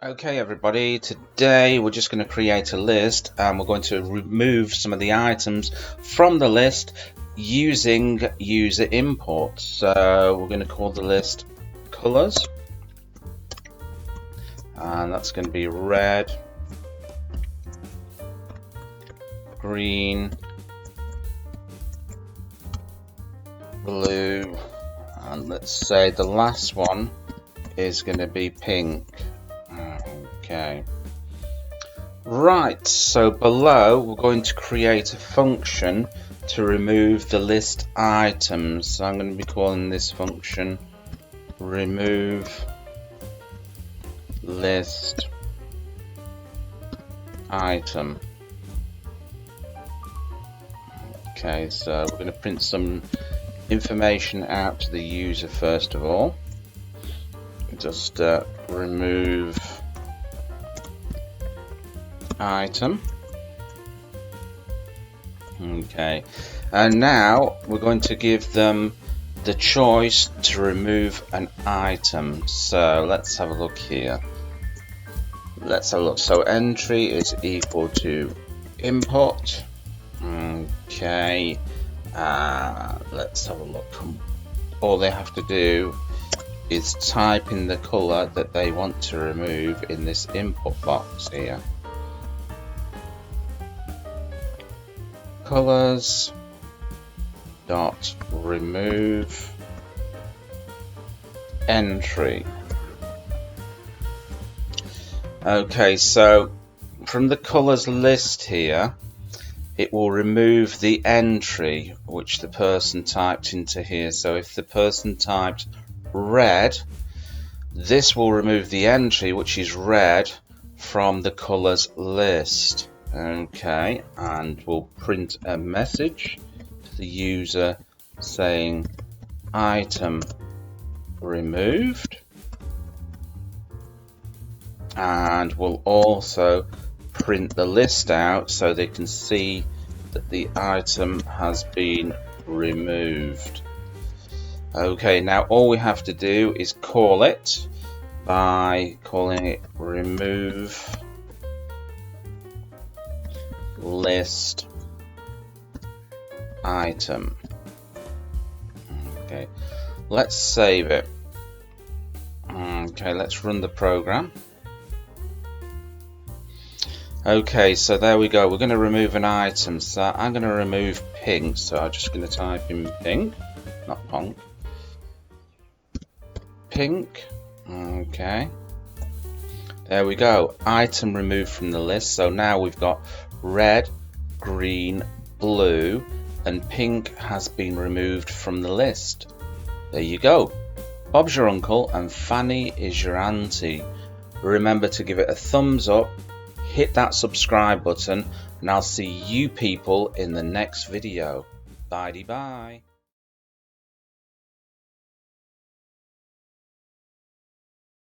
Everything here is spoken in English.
Okay everybody, today we're just going to create a list and we're going to remove some of the items from the list using user import. So we're going to call the list colors, and that's going to be red, green, blue, and let's say the last one is going to be pink. Okay. Right, so below we're going to create a function to remove the list items. So I'm going to be calling this function remove list item. Okay, so we're going to print some information out to the user first of all. Just remove item. Okay, and now we're going to give them the choice to remove an item. So let's have a look here. Let's have a look. So entry is equal to input. Okay, let's have a look. All they have to do is type in the color that they want to remove in this input box here. Colors dot remove entry. Okay, so from the colors list here, it will remove the entry which the person typed into here. So if the person typed red, this will remove the entry which is red from the colors list. Okay, and we'll print a message to the user saying item removed, and we'll also print the list out so they can see that the item has been removed. Okay, now all we have to do is call it by calling it remove list item. Okay, let's save it. Okay, let's run the program. Okay, so there we go. We're going to remove an item. So I'm going to remove pink. So I'm just going to type in pink, not punk. Pink. Okay. There we go. Item removed from the list. So now we've got red, green, blue, and pink has been removed from the list. There you go. Bob's your uncle and Fanny is your auntie. Remember to give it a thumbs up, hit that subscribe button, and I'll see you people in the next video. Bye-bye.